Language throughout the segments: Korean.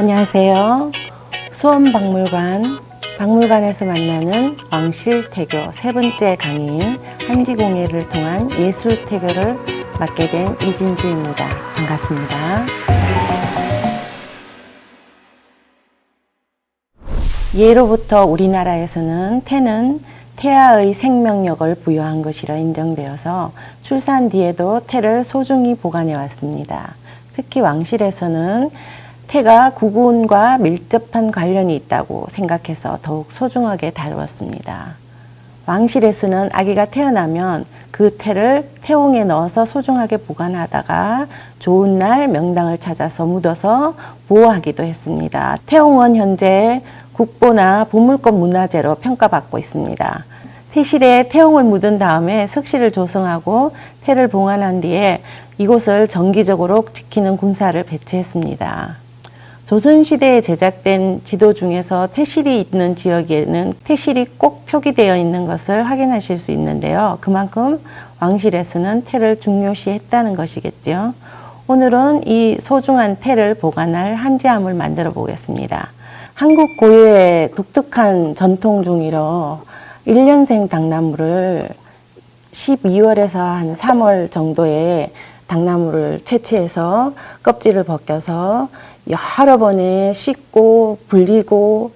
안녕하세요. 수원박물관에서 만나는 왕실태교 세 번째 강의인 한지공예를 통한 예술태교를 맡게 된 이진주입니다. 반갑습니다. 예로부터 우리나라에서는 태는 태아의 생명력을 부여한 것이라 인정되어서 출산 뒤에도 태를 소중히 보관해 왔습니다. 특히 왕실에서는 태가 구군과 밀접한 관련이 있다고 생각해서 더욱 소중하게 다루었습니다. 왕실에서는 아기가 태어나면 그 태를 태옹에 넣어서 소중하게 보관하다가 좋은 날 명당을 찾아서 묻어서 보호하기도 했습니다. 태옹은 현재 국보나 보물권 문화재로 평가받고 있습니다. 태실에 태옹을 묻은 다음에 석실을 조성하고 태를 봉안한 뒤에 이곳을 정기적으로 지키는 군사를 배치했습니다. 조선시대에 제작된 지도 중에서 태실이 있는 지역에는 태실이 꼭 표기되어 있는 것을 확인하실 수 있는데요. 그만큼 왕실에서는 태를 중요시했다는 것이겠죠. 오늘은 이 소중한 태를 보관할 한지함을 만들어 보겠습니다. 한국 고유의 독특한 전통 중이로 1년생 당나무를 12월에서 한 3월 정도에 당나무를 채취해서 껍질을 벗겨서 여러 번에 씻고 불리고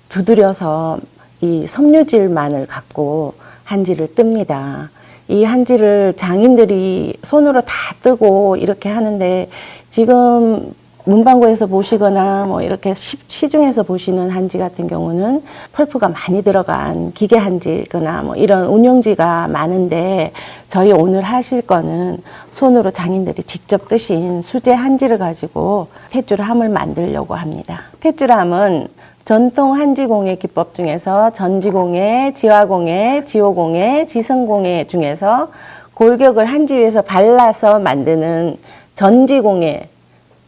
두드려서 이 섬유질만을 갖고 한지를 뜹니다. 이 한지를 장인들이 손으로 다 뜨고 이렇게 하는데 지금 문방구에서 보시거나 뭐 이렇게 시중에서 보시는 한지 같은 경우는 펄프가 많이 들어간 기계 한지거나 뭐 이런 운용지가 많은데 저희 오늘 하실 거는 손으로 장인들이 직접 뜨신 수제 한지를 가지고 탯줄함을 만들려고 합니다. 탯줄함은 전통 한지공예 기법 중에서 전지공예, 지화공예, 지호공예, 지성공예 중에서 골격을 한지 위에서 발라서 만드는 전지공예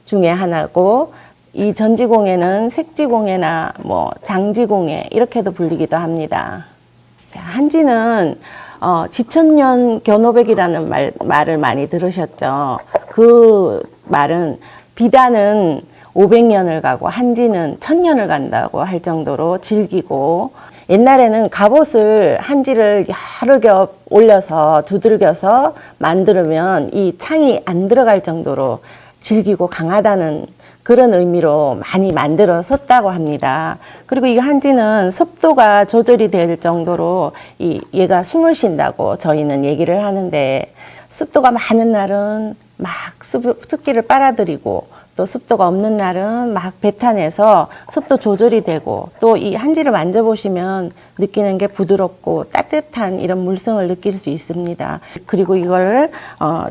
중에 하나고, 이 전지공예는 색지공예나 뭐 장지공예 이렇게도 불리기도 합니다. 자, 한지는 지천년 견오백이라는 말을 많이 들으셨죠. 그 말은 비단은 500년을 가고 한지는 1000년을 간다고 할 정도로 질기고, 옛날에는 갑옷을 한지를 여러 겹 올려서 두들겨서 만들면 이 창이 안 들어갈 정도로 질기고 강하다는 그런 의미로 많이 만들어 썼다고 합니다. 그리고 이 한지는 습도가 조절이 될 정도로 얘가 숨을 쉰다고 저희는 얘기를 하는데, 습도가 많은 날은 막 습기를 빨아들이고 또 습도가 없는 날은 막 배탄해서 습도 조절이 되고, 또 이 한지를 만져보시면 느끼는 게 부드럽고 따뜻한 이런 물성을 느낄 수 있습니다. 그리고 이걸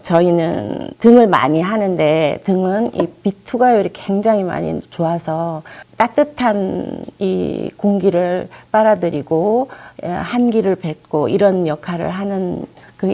저희는 등을 많이 하는데, 등은 이 비투가율이 굉장히 많이 좋아서 따뜻한 이 공기를 빨아들이고 한기를 뱉고 이런 역할을 하는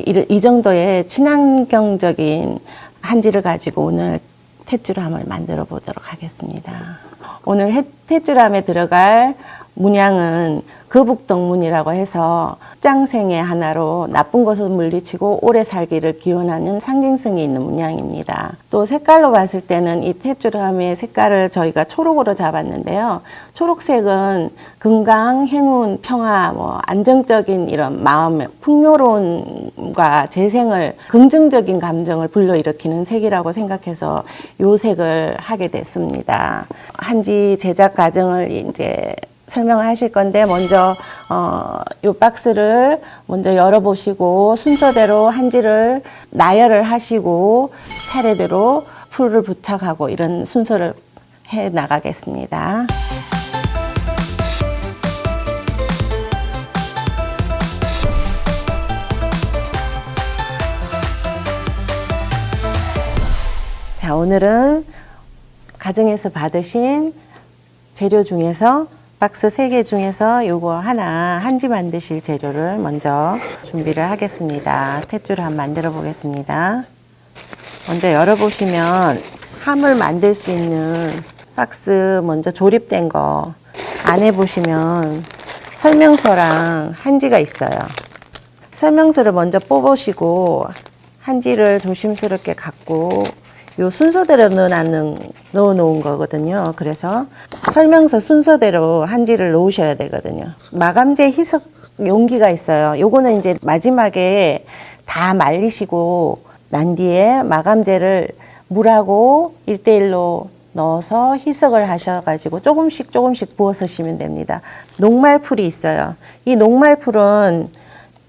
이 정도의 친환경적인 한지를 가지고 오늘 탯줄함을 만들어 보도록 하겠습니다. 오늘 탯줄함에 들어갈 문양은 거북동문이라고 해서 장생의 하나로 나쁜 것을 물리치고 오래 살기를 기원하는 상징성이 있는 문양입니다. 또 색깔로 봤을 때는 이 탯줄함의 색깔을 저희가 초록으로 잡았는데요. 초록색은 건강, 행운, 평화, 안정적인 이런 마음, 풍요로움과 재생을, 긍정적인 감정을 불러일으키는 색이라고 생각해서 이 색을 하게 됐습니다. 한지 제작 과정을 이제 설명을 하실 건데, 먼저 이 박스를 먼저 열어보시고 순서대로 한지를 나열을 하시고 차례대로 풀을 부착하고 이런 순서를 해 나가겠습니다. 자, 오늘은 가정에서 받으신 재료 중에서 박스 3개 중에서 요거 하나 한지 만드실 재료를 먼저 준비를 하겠습니다. 탯줄함 만들어 보겠습니다. 먼저 열어보시면 함을 만들 수 있는 박스 먼저 조립된 거 안에 보시면 설명서랑 한지가 있어요. 설명서를 먼저 뽑으시고 한지를 조심스럽게 갖고 요 순서대로 넣어 놓은 거거든요. 그래서 설명서 순서대로 한지를 놓으셔야 되거든요. 마감재 희석 용기가 있어요. 요거는 이제 마지막에 다 말리시고 난 뒤에 마감재를 물하고 1대1로 넣어서 희석을 하셔가지고 조금씩 부어서 쓰시면 됩니다. 녹말풀이 있어요. 이 녹말풀은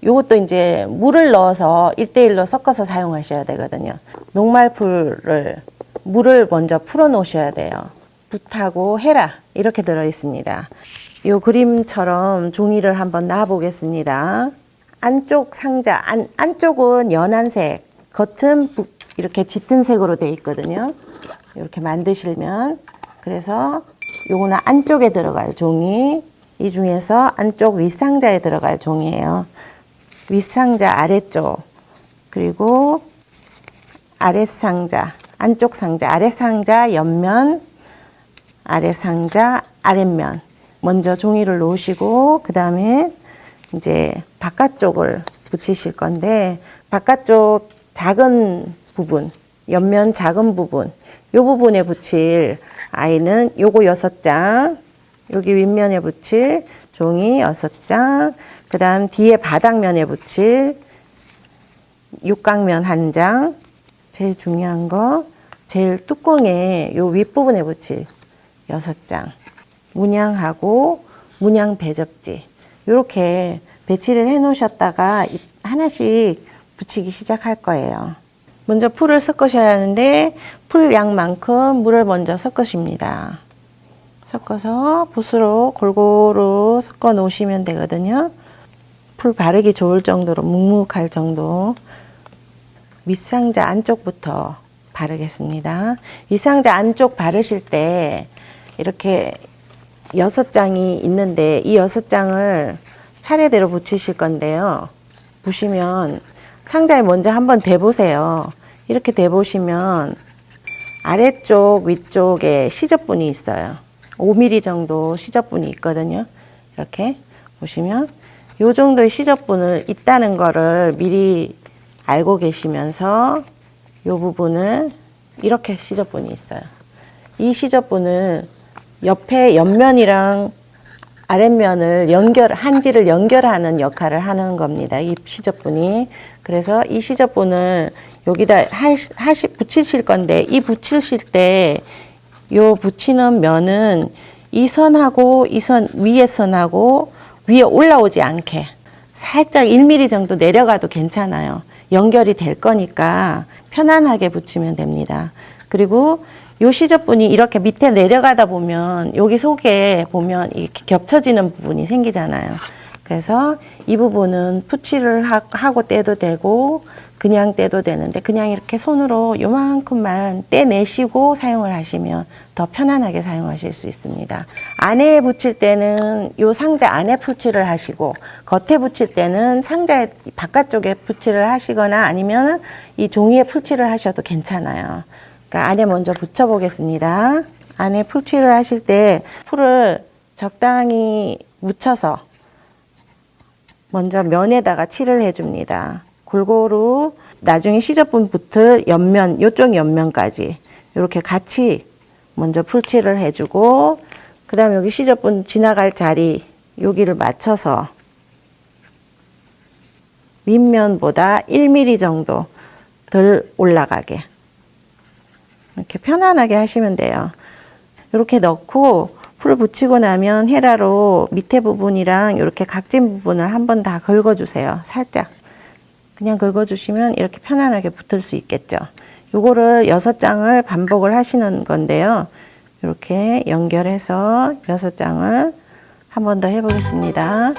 요것도 이제 물을 넣어서 1대1로 섞어서 사용하셔야 되거든요. 물을 먼저 풀어 놓으셔야 돼요. 붓하고 헤라 이렇게 들어 있습니다. 요 그림처럼 종이를 한번 놔 보겠습니다. 안쪽 상자, 안쪽은 연한색, 겉은 이렇게 짙은 색으로 되어 있거든요. 이렇게 만드시면, 그래서 요거는 안쪽에 들어갈 종이, 이 중에서 안쪽 윗상자에 들어갈 종이에요. 윗상자 아래쪽, 그리고 아랫상자, 안쪽 상자, 아랫상자 옆면, 아랫상자 아랫면. 먼저 종이를 놓으시고 그 다음에 이제 바깥쪽을 붙이실 건데, 바깥쪽 작은 부분, 옆면 작은 부분, 요 부분에 붙일 아이는 요거 6장, 여기 윗면에 붙일 종이 6장, 그 다음 뒤에 바닥면에 붙일 육각면 1장, 제일 중요한 거, 제일 뚜껑에 요 윗부분에 붙일 6장, 문양하고 문양 배접지, 요렇게 배치를 해 놓으셨다가 하나씩 붙이기 시작할 거예요. 먼저 풀을 섞으셔야 하는데 풀 양만큼 물을 먼저 섞으십니다. 섞어서 붓으로 골고루 섞어 놓으시면 되거든요. 풀 바르기 좋을 정도로 묵묵할 정도. 윗상자 안쪽부터 바르겠습니다. 윗상자 안쪽 바르실 때 이렇게 6장이 있는데 이 6장을 차례대로 붙이실 건데요. 보시면 상자에 먼저 한번 대보세요. 이렇게 대보시면 아래쪽 위쪽에 시접분이 있어요. 5mm 정도 시접분이 있거든요. 이렇게 보시면 이 정도의 시접분을 있다는 거를 미리 알고 계시면서 이 부분을 이렇게 시접분이 있어요. 이 시접분을 옆에 옆면이랑 아랫면을 한지를 연결하는 역할을 하는 겁니다. 이 시접분이. 그래서 이 시접분을 여기다 붙이실 건데, 이 붙이실 때 요 붙이는 면은 이 선하고 이 선 위에 선하고 위에 올라오지 않게 살짝 1mm 정도 내려가도 괜찮아요. 연결이 될 거니까 편안하게 붙이면 됩니다. 그리고 요 시접분이 이렇게 밑에 내려가다 보면 여기 속에 보면 이렇게 겹쳐지는 부분이 생기잖아요. 그래서 이 부분은 푸치를 하고 떼도 되고 그냥 떼도 되는데, 그냥 이렇게 손으로 요만큼만 떼내시고 사용을 하시면 더 편안하게 사용하실 수 있습니다. 안에 붙일 때는 요 상자 안에 풀칠을 하시고, 겉에 붙일 때는 상자의 바깥쪽에 풀칠을 하시거나 아니면 이 종이에 풀칠을 하셔도 괜찮아요. 그러니까 안에 먼저 붙여 보겠습니다. 안에 풀칠을 하실 때 풀을 적당히 묻혀서 먼저 면에다가 칠을 해줍니다. 골고루 나중에 시접분 붙을 옆면, 요쪽 옆면까지 이렇게 같이 먼저 풀칠을 해주고, 그 다음에 여기 시접분 지나갈 자리 여기를 맞춰서 윗면보다 1mm 정도 덜 올라가게 이렇게 편안하게 하시면 돼요. 이렇게 넣고 풀 붙이고 나면 헤라로 밑에 부분이랑 이렇게 각진 부분을 한번 다 긁어주세요. 살짝 그냥 긁어주시면 이렇게 편안하게 붙을 수 있겠죠. 요거를 6장을 반복을 하시는 건데요. 이렇게 연결해서 6장을 한 번 더 해보겠습니다.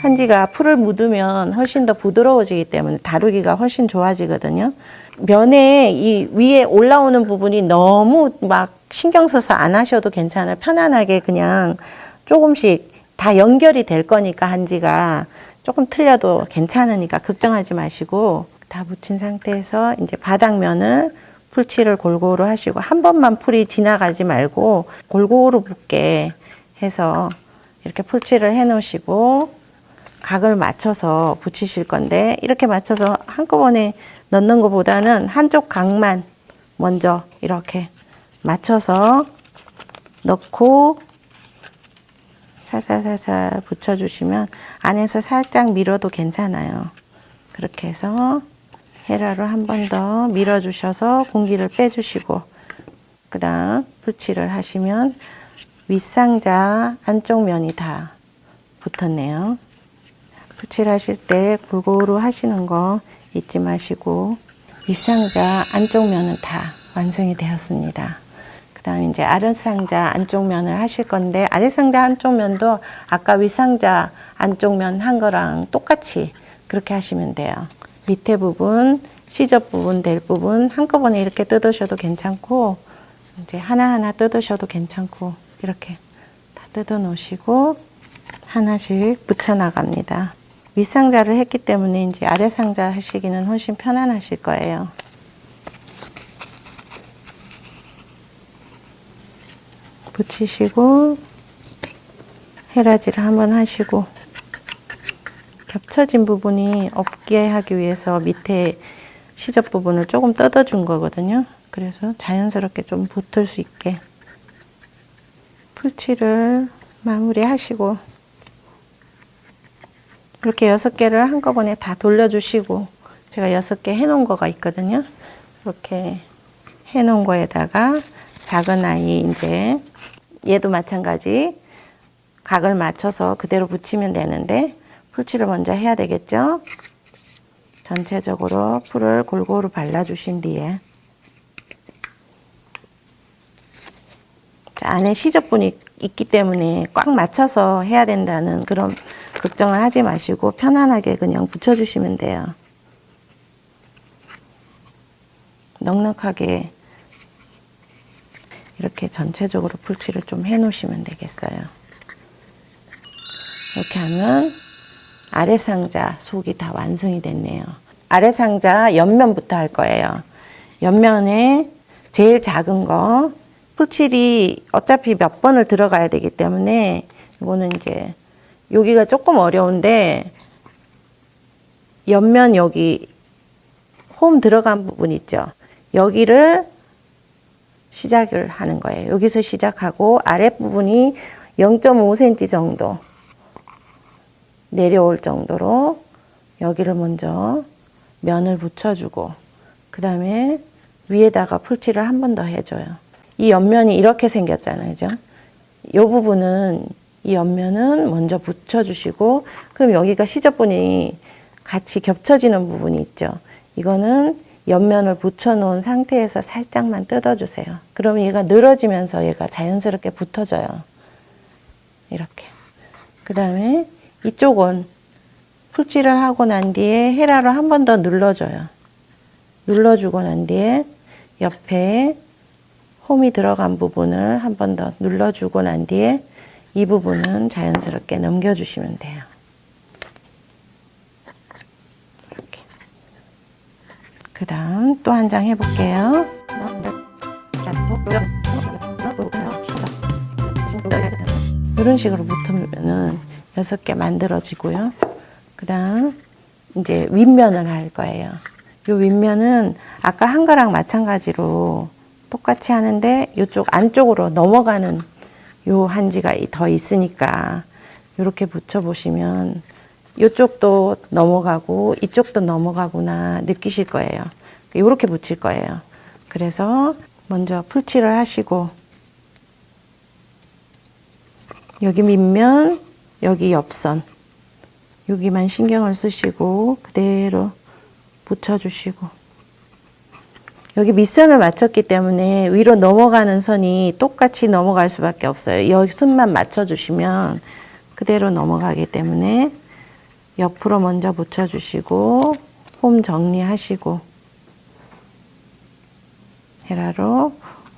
한지가 풀을 묻으면 훨씬 더 부드러워지기 때문에 다루기가 훨씬 좋아지거든요. 면에 이 위에 올라오는 부분이 너무 막 신경 써서 안 하셔도 괜찮아요. 편안하게 그냥 조금씩 다 연결이 될 거니까 한지가 조금 틀려도 괜찮으니까 걱정하지 마시고, 다 붙인 상태에서 이제 바닥면을 풀칠을 골고루 하시고, 한 번만 풀이 지나가지 말고 골고루 붙게 해서 이렇게 풀칠을 해 놓으시고, 각을 맞춰서 붙이실 건데, 이렇게 맞춰서 한꺼번에 넣는 것보다는 한쪽 각만 먼저 이렇게 맞춰서 넣고 살살살살 붙여주시면 안에서 살짝 밀어도 괜찮아요. 그렇게 해서 헤라로 한 번 더 밀어주셔서 공기를 빼주시고, 그 다음 풀칠을 하시면 윗상자 안쪽 면이 다 붙었네요. 풀칠 하실 때 골고루 하시는 거 잊지 마시고, 윗상자 안쪽 면은 다 완성이 되었습니다. 그 다음 이제 아랫상자 안쪽 면을 하실 건데, 아랫상자 안쪽 면도 아까 윗상자 안쪽 면 한 거랑 똑같이 그렇게 하시면 돼요. 밑에 부분, 시접 부분, 될 부분 한꺼번에 이렇게 뜯으셔도 괜찮고, 이제 하나하나 뜯으셔도 괜찮고, 이렇게 다 뜯어 놓으시고 하나씩 붙여 나갑니다. 윗상자를 했기 때문에 이제 아랫상자 하시기는 훨씬 편안하실 거예요. 붙이시고 헤라지를 한번 하시고, 겹쳐진 부분이 없게 하기 위해서 밑에 시접 부분을 조금 뜯어준 거거든요. 그래서 자연스럽게 좀 붙을 수 있게 풀칠을 마무리하시고, 이렇게 6개를 한꺼번에 다 돌려주시고, 제가 6개 해놓은 거가 있거든요. 이렇게 해놓은 거에다가 작은 아이, 이제 얘도 마찬가지 각을 맞춰서 그대로 붙이면 되는데, 풀칠을 먼저 해야 되겠죠. 전체적으로 풀을 골고루 발라주신 뒤에 안에 시접분이 있기 때문에 꽉 맞춰서 해야 된다는 그런 걱정을 하지 마시고 편안하게 그냥 붙여주시면 돼요. 넉넉하게 이렇게 전체적으로 풀칠을 좀 해 놓으시면 되겠어요. 이렇게 하면 아랫상자 속이 다 완성이 됐네요. 아랫상자 옆면부터 할 거예요. 옆면에 제일 작은 거, 풀칠이 어차피 몇 번을 들어가야 되기 때문에 이거는 이제 여기가 조금 어려운데, 옆면 여기 홈 들어간 부분 있죠. 여기를 시작을 하는 거예요. 여기서 시작하고 아랫부분이 0.5cm 정도 내려올 정도로 여기를 먼저 면을 붙여주고, 그 다음에 위에다가 풀칠을 한 번 더 해줘요. 이 옆면이 이렇게 생겼잖아요. 그죠? 이 부분은, 이 옆면은 먼저 붙여주시고, 그럼 여기가 시접분이 같이 겹쳐지는 부분이 있죠. 이거는 옆면을 붙여놓은 상태에서 살짝만 뜯어주세요. 그러면 얘가 늘어지면서 얘가 자연스럽게 붙어져요. 이렇게. 그 다음에 이쪽은 풀칠을 하고 난 뒤에 헤라로 한 번 더 눌러줘요. 눌러주고 난 뒤에 옆에 홈이 들어간 부분을 한 번 더 눌러주고 난 뒤에 이 부분은 자연스럽게 넘겨주시면 돼요. 이렇게. 그 다음 또 한 장 해볼게요. 이런 식으로 붙으면은 6개 만들어지고요. 그 다음 이제 윗면을 할 거예요. 이 윗면은 아까 한 거랑 마찬가지로 똑같이 하는데 이쪽 안쪽으로 넘어가는 요 한지가 더 있으니까 이렇게 붙여보시면 이쪽도 넘어가고 이쪽도 넘어가구나 느끼실 거예요. 이렇게 붙일 거예요. 그래서 먼저 풀칠을 하시고, 여기 밑면, 여기 옆선, 여기만 신경을 쓰시고 그대로 붙여주시고, 여기 밑선을 맞췄기 때문에 위로 넘어가는 선이 똑같이 넘어갈 수밖에 없어요. 여기 선만 맞춰주시면 그대로 넘어가기 때문에 옆으로 먼저 붙여주시고 홈 정리하시고, 헤라로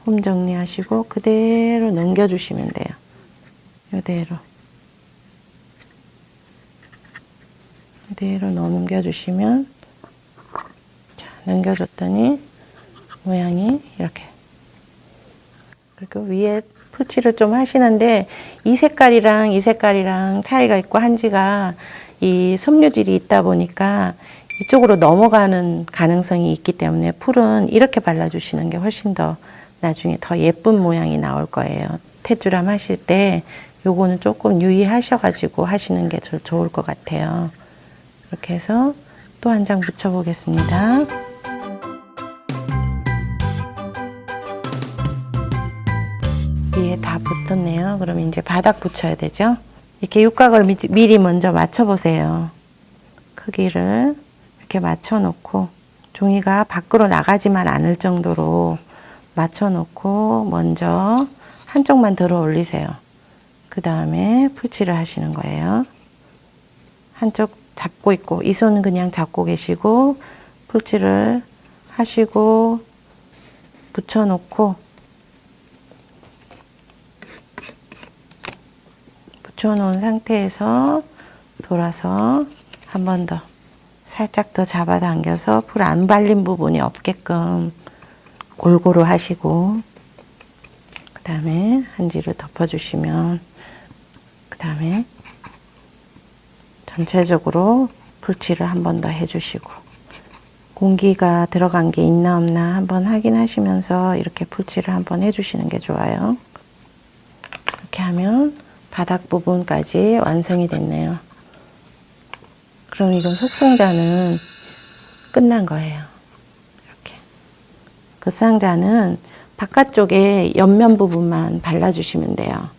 홈 정리하시고 그대로 넘겨주시면 돼요. 이대로 이대로 넘겨주시면, 자, 넘겨줬더니 모양이 이렇게. 그리고 위에 풀칠을 좀 하시는데 이 색깔이랑 이 색깔이랑 차이가 있고 한지가, 이 섬유질이 있다 보니까 이쪽으로 넘어가는 가능성이 있기 때문에 풀은 이렇게 발라주시는 게 훨씬 더 나중에 더 예쁜 모양이 나올 거예요. 테주람 하실 때 요거는 조금 유의하셔가지고 하시는 게 좋을 것 같아요. 이렇게 해서 또 한 장 붙여보겠습니다. 위에 다 붙었네요. 그럼 이제 바닥 붙여야 되죠. 이렇게 육각을 미리 먼저 맞춰보세요. 크기를 이렇게 맞춰놓고 종이가 밖으로 나가지만 않을 정도로 맞춰놓고 먼저 한쪽만 들어 올리세요. 그 다음에 풀칠을 하시는 거예요. 한쪽 잡고 있고 이 손은 그냥 잡고 계시고 풀칠을 하시고 붙여놓고 붙여놓은 상태에서 돌아서 한 번 더 살짝 더 잡아당겨서 풀 안 발린 부분이 없게끔 골고루 하시고 그 다음에 한지를 덮어주시면 그 다음에 전체적으로 풀칠을 한 번 더 해주시고 공기가 들어간 게 있나 없나 한번 확인하시면서 이렇게 풀칠을 한번 해주시는 게 좋아요. 이렇게 하면 바닥 부분까지 완성이 됐네요. 그럼 이건 속상자는 끝난 거예요. 이렇게. 겉상자는 바깥쪽에 옆면 부분만 발라주시면 돼요.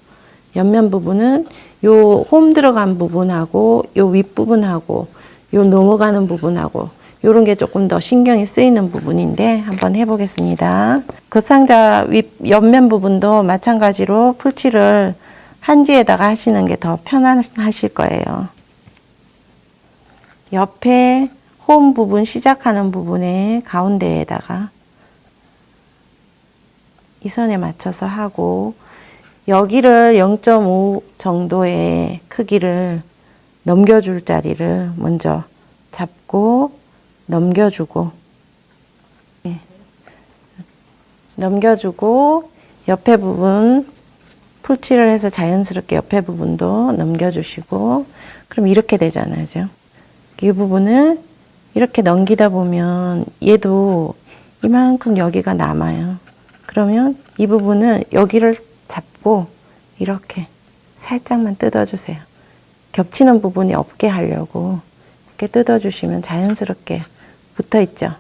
옆면 부분은 요 홈 들어간 부분하고 요 윗부분하고 요 넘어가는 부분하고 요런 게 조금 더 신경이 쓰이는 부분인데 한번 해보겠습니다. 겉상자 옆면 부분도 마찬가지로 풀칠을 한지에다가 하시는 게 더 편하실 거예요. 옆에 홈 부분 시작하는 부분에 가운데에다가 이 선에 맞춰서 하고 여기를 0.5 정도의 크기를 넘겨줄 자리를 먼저 잡고 넘겨주고 넘겨주고 옆에 부분 풀칠을 해서 자연스럽게 옆에 부분도 넘겨주시고 그럼 이렇게 되잖아요. 그죠? 이 부분을 이렇게 넘기다 보면 얘도 이만큼 여기가 남아요. 그러면 이 부분은 여기를 잡고 이렇게 살짝만 뜯어주세요. 겹치는 부분이 없게 하려고 이렇게 뜯어주시면 자연스럽게 붙어있죠.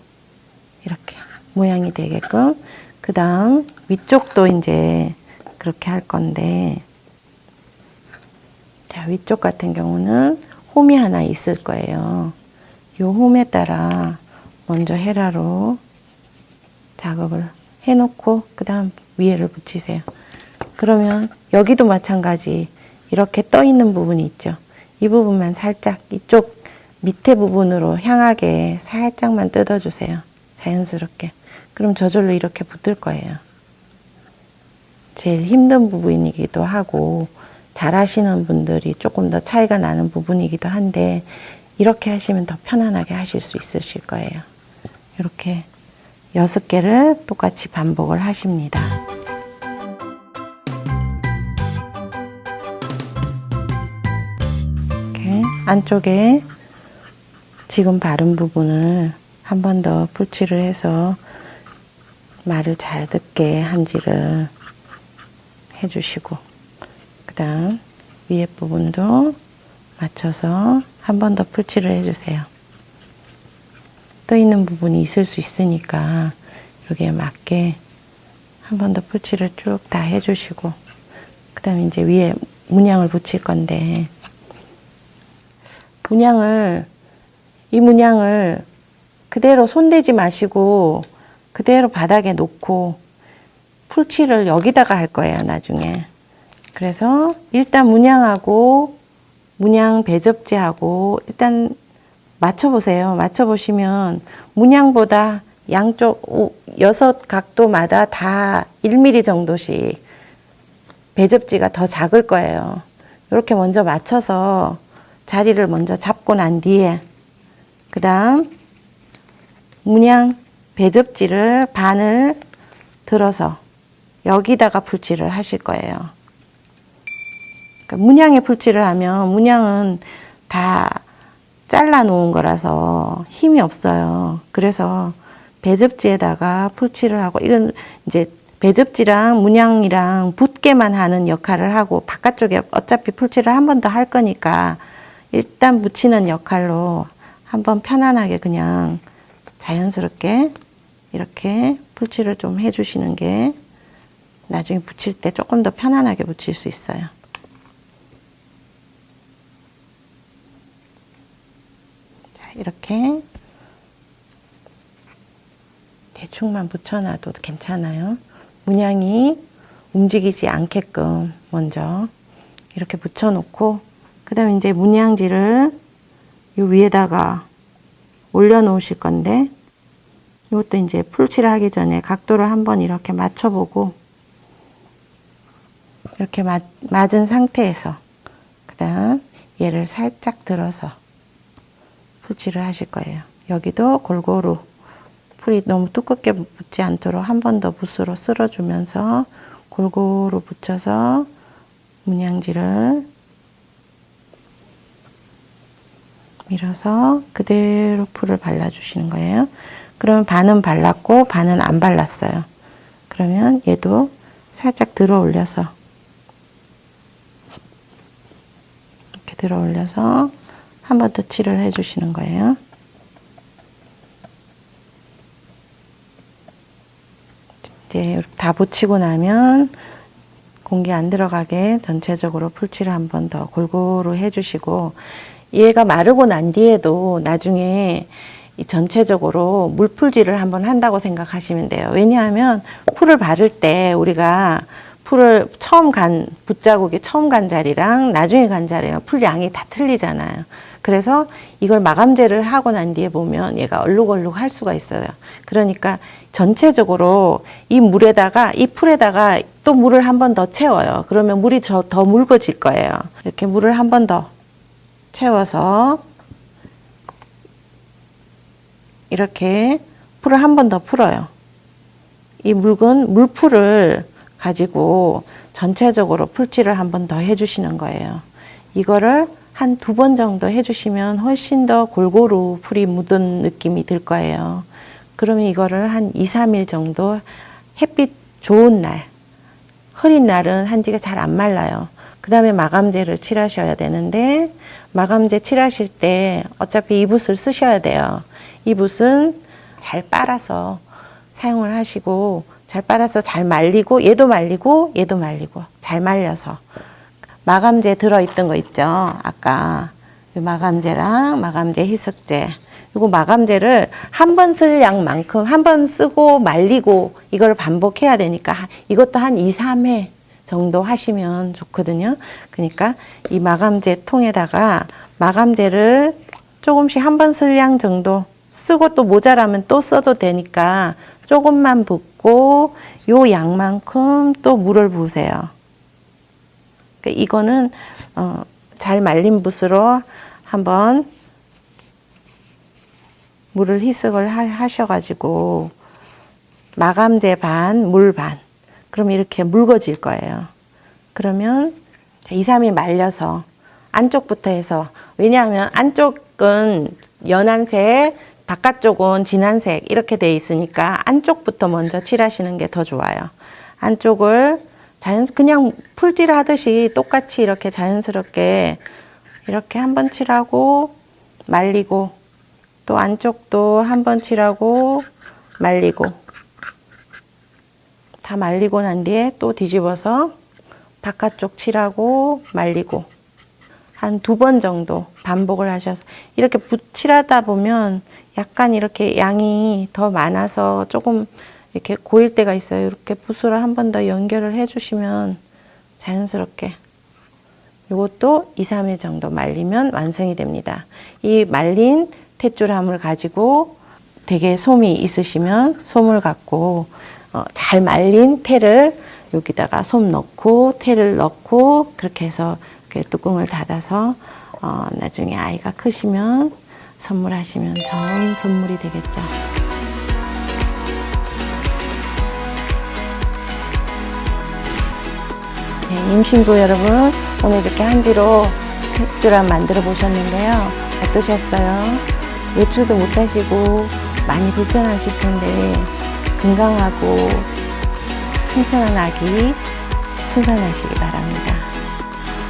이렇게 모양이 되게끔. 그 다음 위쪽도 이제 그렇게 할 건데 자 위쪽 같은 경우는 홈이 하나 있을 거예요. 요 홈에 따라 먼저 헤라로 작업을 해놓고 그 다음 위에를 붙이세요. 그러면 여기도 마찬가지 이렇게 떠 있는 부분이 있죠. 이 부분만 살짝 이쪽 밑에 부분으로 향하게 살짝만 뜯어주세요. 자연스럽게. 그럼 저절로 이렇게 붙을 거예요. 제일 힘든 부분이기도 하고 잘 하시는 분들이 조금 더 차이가 나는 부분이기도 한데 이렇게 하시면 더 편안하게 하실 수 있으실 거예요. 이렇게 6개를 똑같이 반복을 하십니다. 이렇게 안쪽에 지금 바른 부분을 한 번 더 풀칠을 해서 말을 잘 듣게 한지를 해주시고 그 다음 위에 부분도 맞춰서 한 번 더 풀칠을 해주세요. 떠 있는 부분이 있을 수 있으니까 여기에 맞게 한 번 더 풀칠을 쭉 다 해주시고 그 다음에 이제 위에 문양을 붙일 건데 이 문양을 그대로 손대지 마시고 그대로 바닥에 놓고 풀칠을 여기다가 할 거예요, 나중에. 그래서 일단 문양하고 문양 배접지하고 일단 맞춰보세요. 맞춰보시면 문양보다 양쪽 6각도마다 다 1mm 정도씩 배접지가 더 작을 거예요. 이렇게 먼저 맞춰서 자리를 먼저 잡고 난 뒤에 그 다음 문양 배접지를 반을 들어서 여기다가 풀칠을 하실 거예요. 그러니까 문양에 풀칠을 하면 문양은 다 잘라 놓은 거라서 힘이 없어요. 그래서 배접지에다가 풀칠을 하고, 이건 이제 배접지랑 문양이랑 붙게만 하는 역할을 하고, 바깥쪽에 어차피 풀칠을 한 번 더 할 거니까 일단 붙이는 역할로 한번 편안하게 그냥 자연스럽게 이렇게 풀칠을 좀 해주시는 게 나중에 붙일 때 조금 더 편안하게 붙일 수 있어요. 자, 이렇게 대충만 붙여놔도 괜찮아요. 문양이 움직이지 않게끔 먼저 이렇게 붙여놓고, 그 다음에 이제 문양지를 이 위에다가 올려놓으실 건데, 이것도 이제 풀칠을 하기 전에 각도를 한번 이렇게 맞춰보고, 이렇게 맞은 상태에서 그 다음 얘를 살짝 들어서 풀칠을 하실 거예요. 여기도 골고루 풀이 너무 두껍게 붙지 않도록 한 번 더 붓으로 쓸어주면서 골고루 붙여서 문양지를 밀어서 그대로 풀을 발라주시는 거예요. 그러면 반은 발랐고 반은 안 발랐어요. 그러면 얘도 살짝 들어 올려서 이렇게 들어 올려서 한 번 더 칠을 해주시는 거예요. 이제 다 붙이고 나면 공기 안 들어가게 전체적으로 풀칠을 한 번 더 골고루 해주시고, 얘가 마르고 난 뒤에도 나중에 이 전체적으로 물풀질을 한번 한다고 생각하시면 돼요. 왜냐하면 풀을 바를 때 우리가 풀을 처음 간, 붓자국이 처음 간 자리랑 나중에 간 자리랑 풀 양이 다 틀리잖아요. 그래서 이걸 마감제를 하고 난 뒤에 보면 얘가 얼룩얼룩 할 수가 있어요. 그러니까 전체적으로 이 물에다가, 이 풀에다가 또 물을 한 번 더 채워요. 그러면 물이 더 묽어질 거예요. 이렇게 물을 한 번 더 채워서 이렇게 풀을 한 번 더 풀어요. 이 묽은 물풀을 가지고 전체적으로 풀칠을 한 번 더 해주시는 거예요. 이거를 한 2번 정도 해주시면 훨씬 더 골고루 풀이 묻은 느낌이 들 거예요. 그러면 이거를 한 2, 3일 정도 햇빛 좋은 날, 흐린 날은 한지가 잘 안 말라요. 그 다음에 마감제를 칠하셔야 되는데, 마감제 칠하실 때 어차피 이 붓을 쓰셔야 돼요. 이 붓은 잘 빨아서 사용을 하시고, 잘 빨아서 잘 말리고, 얘도 말리고 얘도 말리고 잘 말려서, 마감제 들어있던 거 있죠, 아까 마감제랑 마감제 희석제, 이거 마감제를 한 번 쓸 양만큼 한 번 쓰고 말리고 이걸 반복해야 되니까 이것도 한 2, 3회 정도 하시면 좋거든요. 그러니까 이 마감제 통에다가 마감제를 조금씩 한 번 쓸 양 정도 쓰고, 또 모자라면 또 써도 되니까 조금만 붓고 요 양만큼 또 물을 부으세요. 그러니까 이거는 잘 말린 붓으로 한번 물을 희석을 하셔가지고 마감제 반, 물 반, 그럼 이렇게 묽어질 거예요. 그러면 2, 3일 말려서 안쪽부터 해서, 왜냐하면 안쪽은 연한색, 바깥쪽은 진한색 이렇게 돼 있으니까 안쪽부터 먼저 칠하시는 게 더 좋아요. 안쪽을 그냥 풀질 하듯이 똑같이 이렇게 자연스럽게 이렇게 한번 칠하고 말리고, 또 안쪽도 한번 칠하고 말리고, 다 말리고 난 뒤에 또 뒤집어서 바깥쪽 칠하고 말리고, 한 2번 정도 반복을 하셔서, 이렇게 칠하다 보면 약간 이렇게 양이 더 많아서 조금 이렇게 고일 때가 있어요. 이렇게 붓으로 한 번 더 연결을 해주시면 자연스럽게, 이것도 2, 3일 정도 말리면 완성이 됩니다. 이 말린 탯줄함을 가지고 되게 솜이 있으시면 솜을 갖고 잘 말린 테를 여기다가 솜 넣고 테를 넣고, 그렇게 해서 이렇게 뚜껑을 닫아서 나중에 아이가 크시면 선물하시면 좋은 선물이 되겠죠. 네, 임신부 여러분, 오늘 이렇게 한지로 탯줄함 만들어 보셨는데요. 어떠셨어요? 외출도 못하시고 많이 불편하실 텐데 건강하고 튼튼한 아기 순산하시기 바랍니다.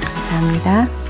감사합니다.